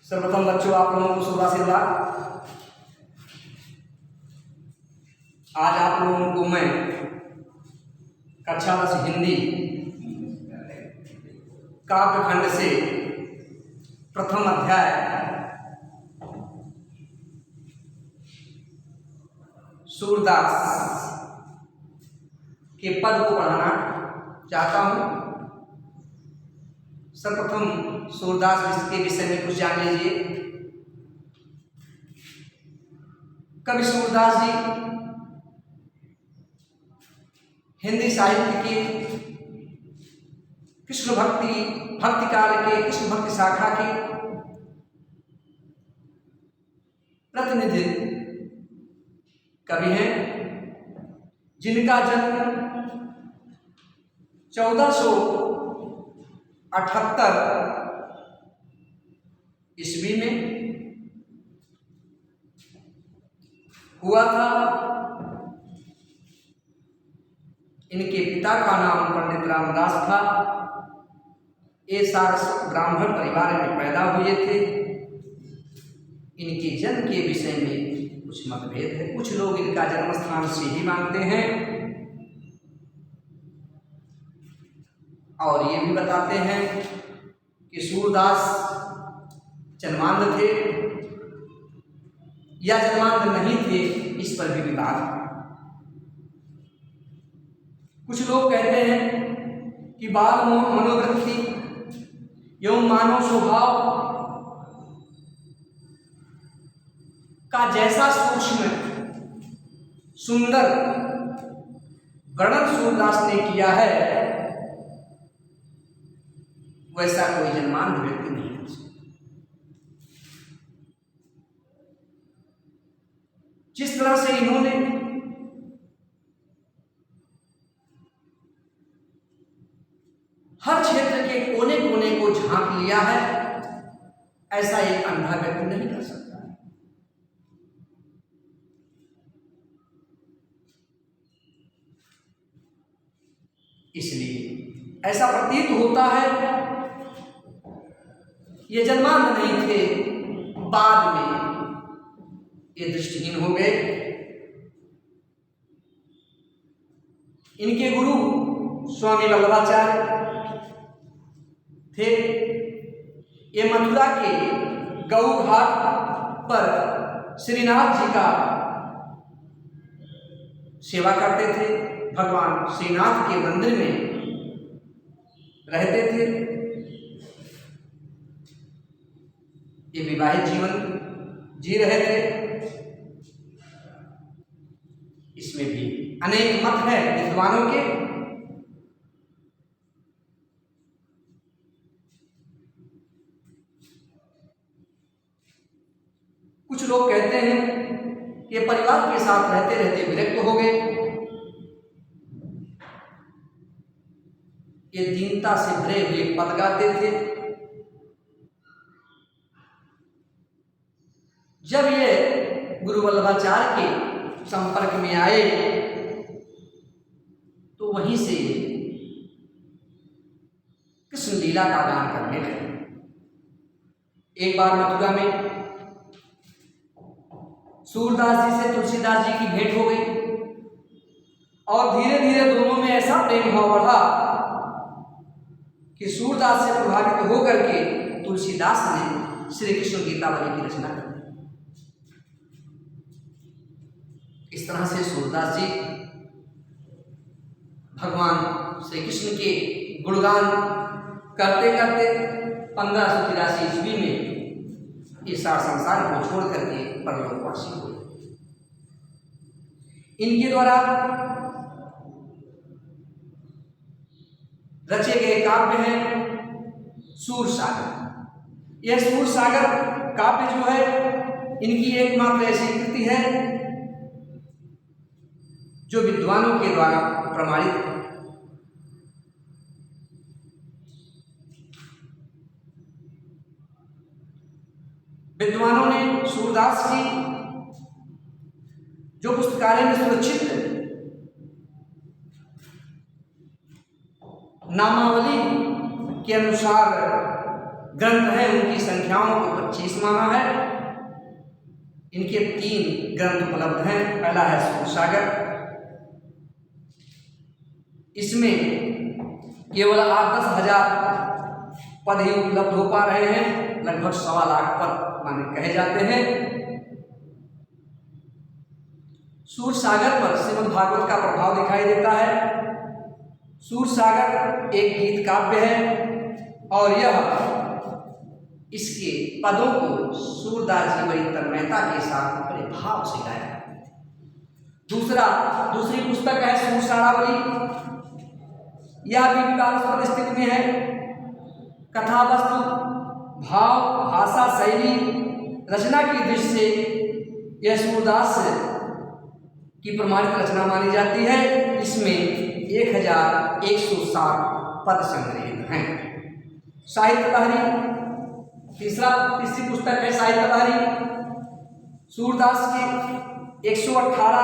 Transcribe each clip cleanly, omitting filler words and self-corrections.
सर्वप्रथम बच्चों, आप लोगों को शुभ आशीर्वाद। आज आप लोगों को मैं कक्षा 10 हिंदी काव्यखंड से प्रथम अध्याय सूरदास के पद को पढ़ाना चाहता हूँ। सर्वप्रथम सूरदास के विषय में कुछ जान लीजिए। कवि सूरदास जी हिंदी साहित्य के कृष्ण भक्ति काल के कृष्ण भक्ति शाखा के प्रतिनिधि कवि हैं, जिनका जन्म 1478 ईस्वी में हुआ था। इनके पिता का नाम पंडित रामदास था। ये सारस्वत ब्राह्मण परिवार में पैदा हुए थे। इनके जन्म के विषय में कुछ मतभेद है। कुछ लोग इनका जन्म स्थान सीधी मानते हैं और ये भी बताते हैं कि सूरदास जन्मांध थे या जन्मांध नहीं थे, इस पर भी विवाद है। कुछ लोग कहते हैं कि बाल मनोवृत्ति एवं मानव स्वभाव का जैसा सूक्ष्म सुंदर वर्णन सूरदास ने किया है, वैसा कोई जन्मांध व्यक्ति नहीं कर सकता। जिस तरह से इन्होंने हर क्षेत्र के कोने कोने को झांक लिया है, ऐसा एक अंधा व्यक्ति नहीं कर सकता। इसलिए ऐसा प्रतीत होता है ये जन्मांध नहीं थे, बाद में ये दृष्टिहीन हो गए। इनके गुरु स्वामी वल्लभाचार्य थे। ये मथुरा के गऊ घाट पर श्रीनाथ जी का सेवा करते थे। भगवान श्रीनाथ के मंदिर में रहते थे। ये विवाहित जीवन जी रहे थे। इसमें भी अनेक मत है विद्वानों के। कुछ लोग कहते हैं कि परिवार के साथ रहते रहते विरक्त हो गए। ये दीनता से भरे हुए पद गाते थे। जब ये गुरु वल्लभाचार्य के संपर्क में आए तो वहीं से कृष्ण लीला का गान करने लगे। एक बार मथुरा में सूरदास जी से तुलसीदास जी की भेंट हो गई और धीरे धीरे दोनों में ऐसा प्रेम भाव बढ़ा कि सूरदास से प्रभावित होकर के तुलसीदास ने श्री कृष्ण गीतावली की रचना कर दी। इस तरह से सूरदास जी भगवान श्री कृष्ण के गुणगान करते करते 1583 ईस्वी में इस संसार को छोड़ करके परलोकवासी हुए। इनके द्वारा रचे गए काव्य हैं सूरसागर। यह सूरसागर काव्य जो है, इनकी एकमात्र ऐसी कृति है जो विद्वानों के द्वारा प्रमाणित है। विद्वानों ने सूरदास की जो पुस्तकालय में सुरक्षित नामावली के अनुसार ग्रंथ हैं उनकी संख्याओं को 25 माना है। इनके 3 ग्रंथ उपलब्ध हैं। पहला है सूरसागर, इसमें केवल 8-10 हजार पद ही उपलब्ध हो पा रहे हैं, लगभग 1.25 लाख पद माने कहे जाते हैं। सूरसागर पर श्रीमद् भागवत का प्रभाव दिखाई देता है। सूरसागर एक गीत काव्य है और यह इसके पदों को सूरदास जी बड़ी तन्मयता के साथ बड़े भाव से गाया। दूसरी पुस्तक है सूरसारावली, यह भी विवादास्पद स्थिति में है। कथा वस्तु, भाव, भाषा, शैली, रचना की दृष्टि से यह सूरदास की प्रमाणित रचना मानी जाती है। इसमें 1107 पद संग्रहित हैं। साहित्य लहरी तीसरी पुस्तक है साहित्य लहरी। सूरदास के 118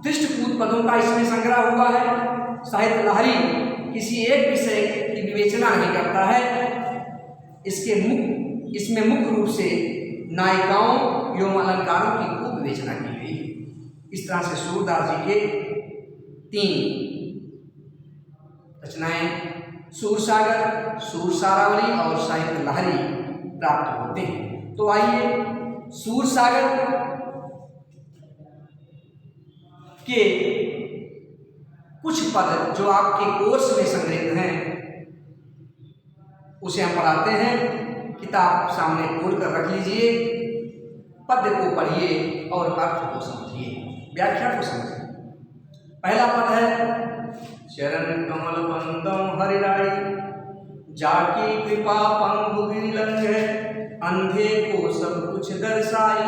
दृष्टपूत पदों का इसमें संग्रह हुआ है। साहित्य लहरी किसी एक विषय की विवेचना नहीं करता है। इसमें मुख्य रूप से नायिकाओं एवं अलंकारों की खूब विवेचना की गई है। इस तरह से सूरदास जी के 3 रचनाएं सूरसागर, सूरसारावली और साहित्य लहरी प्राप्त होते हैं। तो आइए सूरसागर के कुछ पद जो आपके कोर्स में संग्रहित हैं उसे हम पढ़ाते हैं। किताब सामने खोल कर रख लीजिए, पद को पढ़िए और अर्थ को समझिए, व्याख्या को समझिए। पहला पद है चरण कमल बंदम हरिराई, जाकी कृपा पंगु गिरिलंघे, अंधे को सब कुछ दर्शाई,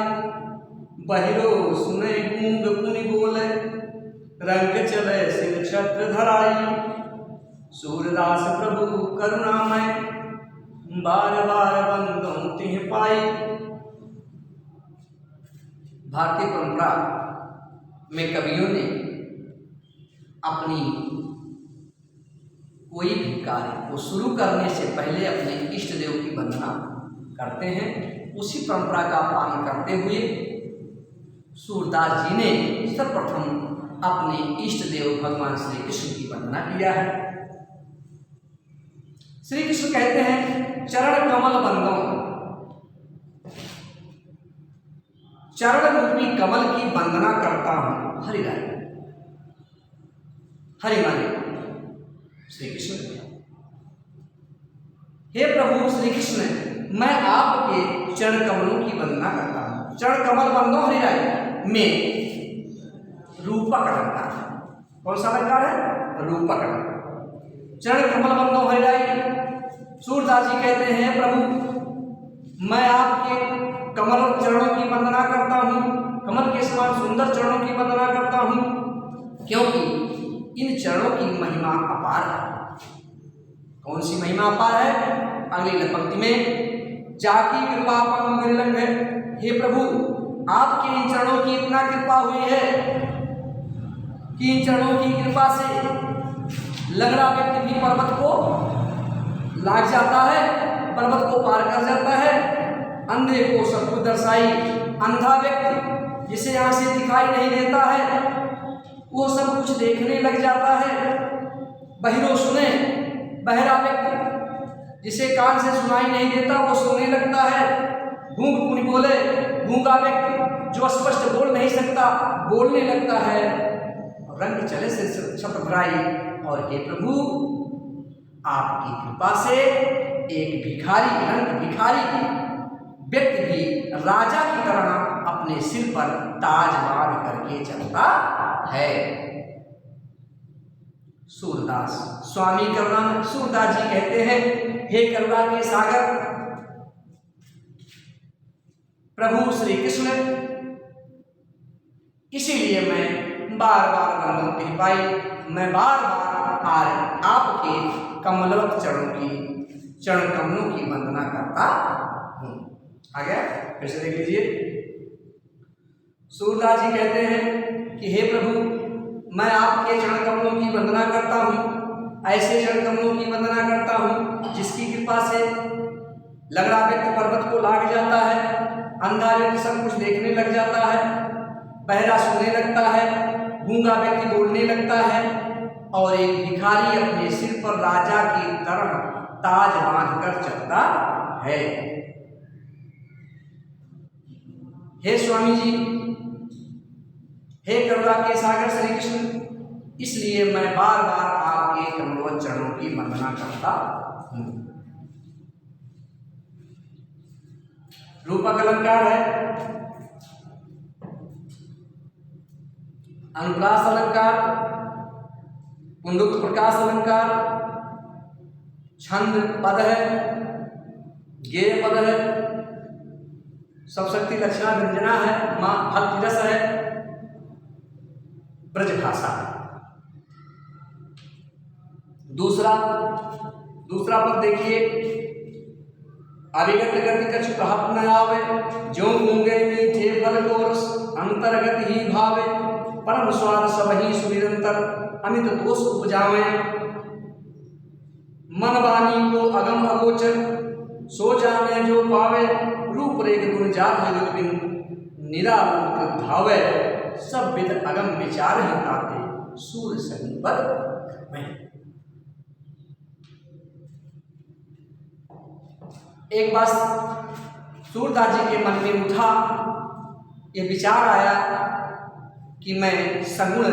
बहिरो सुने गूंग पुनि बोले, रंग चले सिर छत्र धराई, सूरदास प्रभु करुणामय, बार बार बंदम तिह पाई। भारतीय परंपरा में कवियों ने अपनी कोई भी कार्य को शुरू करने से पहले अपने इष्ट देव की वंदना करते हैं। उसी परंपरा का पालन करते हुए सूरदास जी ने सर्वप्रथम अपने इष्ट देव भगवान श्री कृष्ण की वंदना किया है। श्री कृष्ण कहते हैं चरण कमल बंदो, चरण रूपी कमल की वंदना करता हूं। हरिराय, हरि माने श्री कृष्ण। हे प्रभु श्री कृष्ण, मैं आपके चरण कमलों की वंदना करता हूं। चरण कमल बंदो हरिराय में रूपक अलंकार है। कौन सा अलंकार है? रूपक अलंकार। चरण कमल बंदो हरिराय, सूरदास जी कहते हैं प्रभु मैं आपके कमल और चरणों की वंदना करता हूँ, कमल के समान सुंदर चरणों की वंदना करता हूँ, क्योंकि इन चरणों की महिमा अपार है। कौन सी महिमा अपार है? अगली पंक्ति में जाकी कृपा पंगु गिरिलंघे, हे प्रभु आपके इन चरणों की इतना कृपा हुई है कि इन चरणों की कृपा से लंगड़ा व्यक्ति भी पर्वत को लाग जाता है, पर्वत को पार कर जाता है। अंधे को सब कुछ दर्शाई, अंधा व्यक्ति जिसे आंख से दिखाई नहीं देता है वो सब कुछ देखने लग जाता है। बहिरो सुने, बहरा व्यक्ति जिसे कान से सुनाई नहीं देता वो सुनने लगता है। गूंग पुनि बोले, गूंगा व्यक्ति जो स्पष्ट बोल नहीं सकता बोलने लगता है। रंग चले से छत्र भराई, और हे प्रभु आपकी कृपा से एक भिखारी, रंग भिखारी व्यक्ति भी राजा की तरह अपने सिर पर ताज बांध करके चलता है। सूरदास स्वामी करुणा, सूरदास जी कहते हैं हे करुणा के सागर प्रभु श्री कृष्ण, इसीलिए मैं बार बार बंदों की पाई, मैं बार बार आपके कमलवत चरण कमलों की वंदना करता हूँ। आ गया? फिर से देख लीजिए। सूरदास जी कहते हैं कि हे प्रभु मैं आपके चरण कमलों की वंदना करता हूँ, ऐसे चरण कमलों की वंदना करता हूँ जिसकी कृपा से लंगड़ा व्यक्ति पर्वत को लाग जाता है, अंधा व्यक्ति सब कुछ देखने लग जाता है, बहरा सुनने लगता है, गूंगा व्यक्ति बोलने लगता है, और एक भिखारी अपने सिर पर राजा की तरह ताज बांधकर चलता है। हे स्वामी जी, हे करुणा के सागर श्री कृष्ण, इसलिए मैं बार बार आपके कमलों चरणों की वंदना करता हूं। रूपक अलंकार है, अनुप्रास अलंकार, पुनरुक्त प्रकाश अलंकार, छंद पद है, गेय पद है, सप्तशती लक्षणा व्यंजना है, मां भक्ति रस है, ब्रज भाषा। दूसरा पद देखिए, अभिगत गति कछु कहत न आवे, ज्यों गूंगे मीठे फल को रस अंतर्गत ही भावे, परम स्वाद सबहि सुनिरंतर अमित दोष उपजावे, मन वाणी को अगम अगोचर सो जाने जो पावे, रूप रेख गुण जात जगत बिन निरालंकृत भावे, सब विद अगम विचार ही ताते सूर समीपद में। एक बार सूरदास जी के मन में उठा, ये विचार आया कि मैं सगुण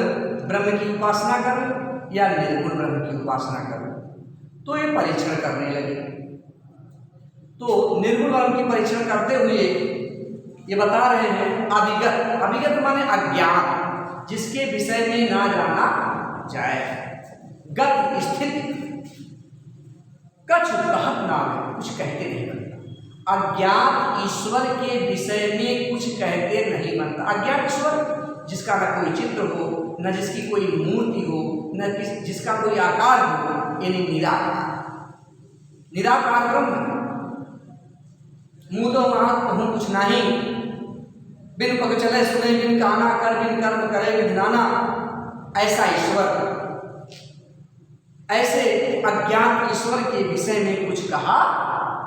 ब्रह्म की उपासना करूं या निर्गुण ब्रह्म की उपासना करूं। तो ये परीक्षण करने लगे। तो निर्गुण ब्रह्म की परीक्षण करते हुए ये बता रहे हैं, अभिगत माने अज्ञान, जिसके विषय में ना जाना जाए, गत स्थिति, कछु कहत नाम, कुछ कहते नहीं बनता। अज्ञात ईश्वर के विषय में कुछ कहते नहीं बनता। अज्ञात ईश्वर जिसका न कोई चित्र हो, न जिसकी कोई मूर्ति हो, न जिसका कोई आकार हो, यानी निराकार ब्रह्म। मुँह तो वहां कहूँ कुछ नहीं, बिन पग चले सुने बिन काना, कर बिन कर्म करे विधाना, ऐसा ईश्वर, ऐसे अज्ञात ईश्वर के विषय में कुछ कहा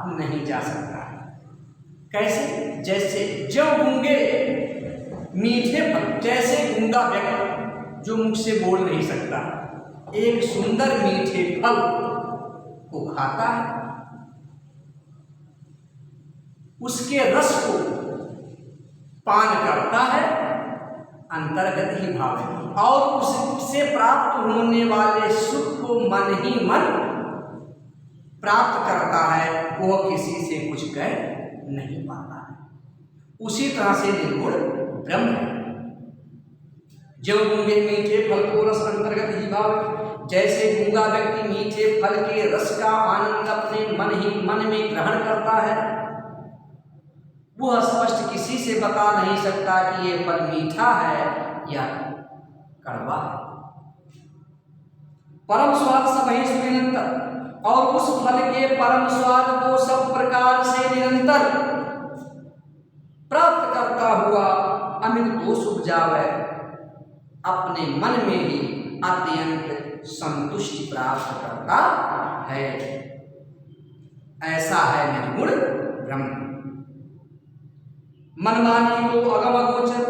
नहीं जा सकता। कैसे? जैसे जो गूंगे मीठे फल, जैसे गूंगा व्यक्ति जो मुख से बोल नहीं सकता, एक सुंदर मीठे फल को खाता है, उसके रस को पान करता है, अंतर्गत ही भाव है, और उससे प्राप्त होने वाले सुख को मन ही मन प्राप्त करता है, वो किसी से कुछ कह नहीं पाता है। उसी तरह से निर्गुण ब्रह्म है। जो गूंगे मीठे फल को रस अंतर्गत ही भाव, जैसे गूंगा व्यक्ति मीठे फल के रस का आनंद अपने मन में ग्रहण करता है, वह स्पष्ट किसी से बता नहीं सकता कि ये फल मीठा है या कड़वा है। परम स्वाद सबहि सुनिरंतर, और उस फल के परम स्वाद को सब प्रकार से निरंतर प्राप्त करता हुआ अमित दोष उपजावे, अपने मन में ही अत्यंत संतुष्टि प्राप्त करता है। ऐसा है निर्गुण ब्रह्म। मनमानी को अगम अगोचर,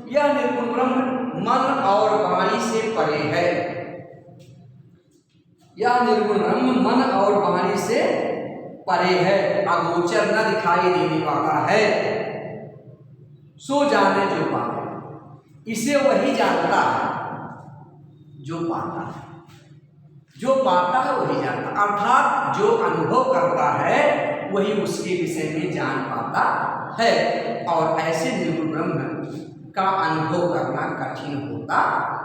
यह निर्गुण ब्रह्म मन और वाणी से परे है। यह निर्गुण ब्रह्म मन और वाणी से परे है, अगोचर न दिखाई देने वाला है। सो जाने जो पाता, इसे वही जानता है जो पाता है। जो पाता है वही जानता, अर्थात जो अनुभव करता है वही उसके विषय में जान पाता है। और ऐसे निर्गुण ब्रह्म का अनुभव करना कठिन होता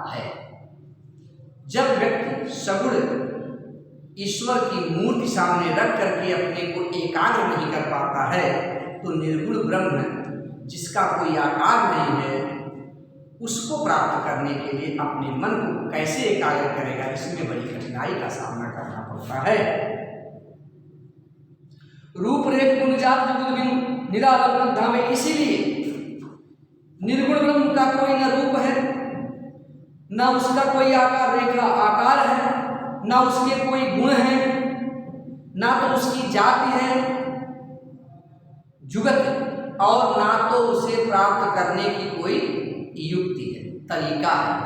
है। जब व्यक्ति सगुण ईश्वर की मूर्ति सामने रख करके अपने को एकाग्र नहीं कर पाता है, तो निर्गुण ब्रह्म जिसका कोई आकार नहीं है, उसको प्राप्त करने के लिए अपने मन को कैसे एकाग्र करेगा, इसमें बड़ी कठिनाई का सामना करना पड़ता है। रूप रेख गुण जात जगत बिन निरालंकृत धामे, इसीलिए निर्गुण ब्रह्म का कोई न रूप है, न उसका कोई आकार है, न उसके कोई गुण है, ना तो उसकी जाति है, जुगत और ना तो उसे प्राप्त करने की कोई युक्ति है, तरीका है।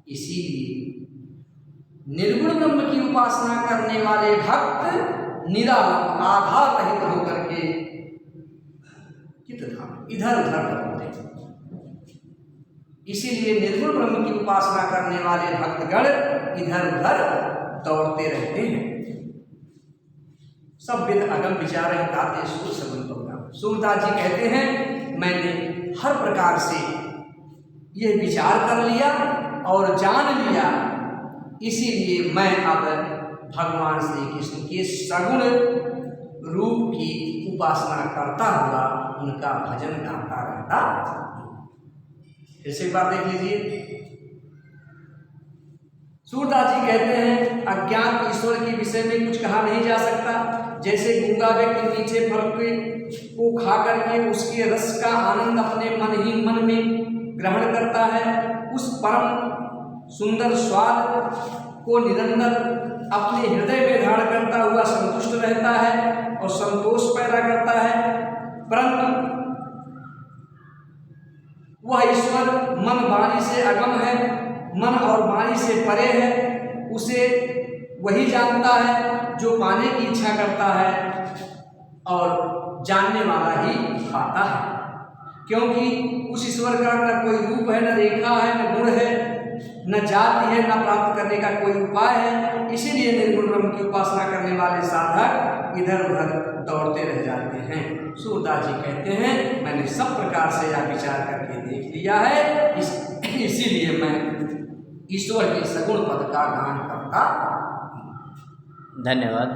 इसीलिए निर्गुण ब्रह्म की उपासना करने वाले भक्त निरालंब आधार रहित होकर के चित्तधाम इधर उधर दौड़ते हैं। इसीलिए निर्गुण ब्रह्म की उपासना करने वाले भक्तगण इधर उधर दौड़ते रहते हैं। सब विद अगम विचार गाते सूर सगुन प्रोग्राम। सूरदास जी कहते हैं मैंने हर प्रकार से यह विचार कर लिया और जान लिया, इसीलिए मैं अब भगवान श्री कृष्ण के सगुण रूप की उपासना करता हुआ उनका भजन गाता रहता। ऐसे एक बात देख लीजिए, सूरदास जी कहते हैं अज्ञात ईश्वर के विषय में कुछ कहा नहीं जा सकता। जैसे गूंगा व्यक्ति मीठे फल को खा करके उसके रस का आनंद अपने मन ही मन में ग्रहण करता है, उस परम सुंदर स्वाद को निरंतर अपने हृदय में धारण करता हुआ संतुष्ट रहता है और संतोष पैदा करता है, परंतु वह ईश्वर मन वाणी से अगम है, मन और वाणी से परे है। उसे वही जानता है जो पाने की इच्छा करता है और जानने वाला ही पाता है, क्योंकि उस ईश्वर का न कोई रूप है, न रेखा है, न गुण है, न जाति है, न प्राप्त करने का कोई उपाय है। इसीलिए निर्गुण ब्रह्म की उपासना करने वाले साधक इधर उधर दौड़ते रह जाते हैं। सूरदास जी कहते हैं मैंने सब प्रकार से यह विचार करके देख लिया है, इसीलिए मैं ईश्वर के सगुण पद का गान करता। धन्यवाद।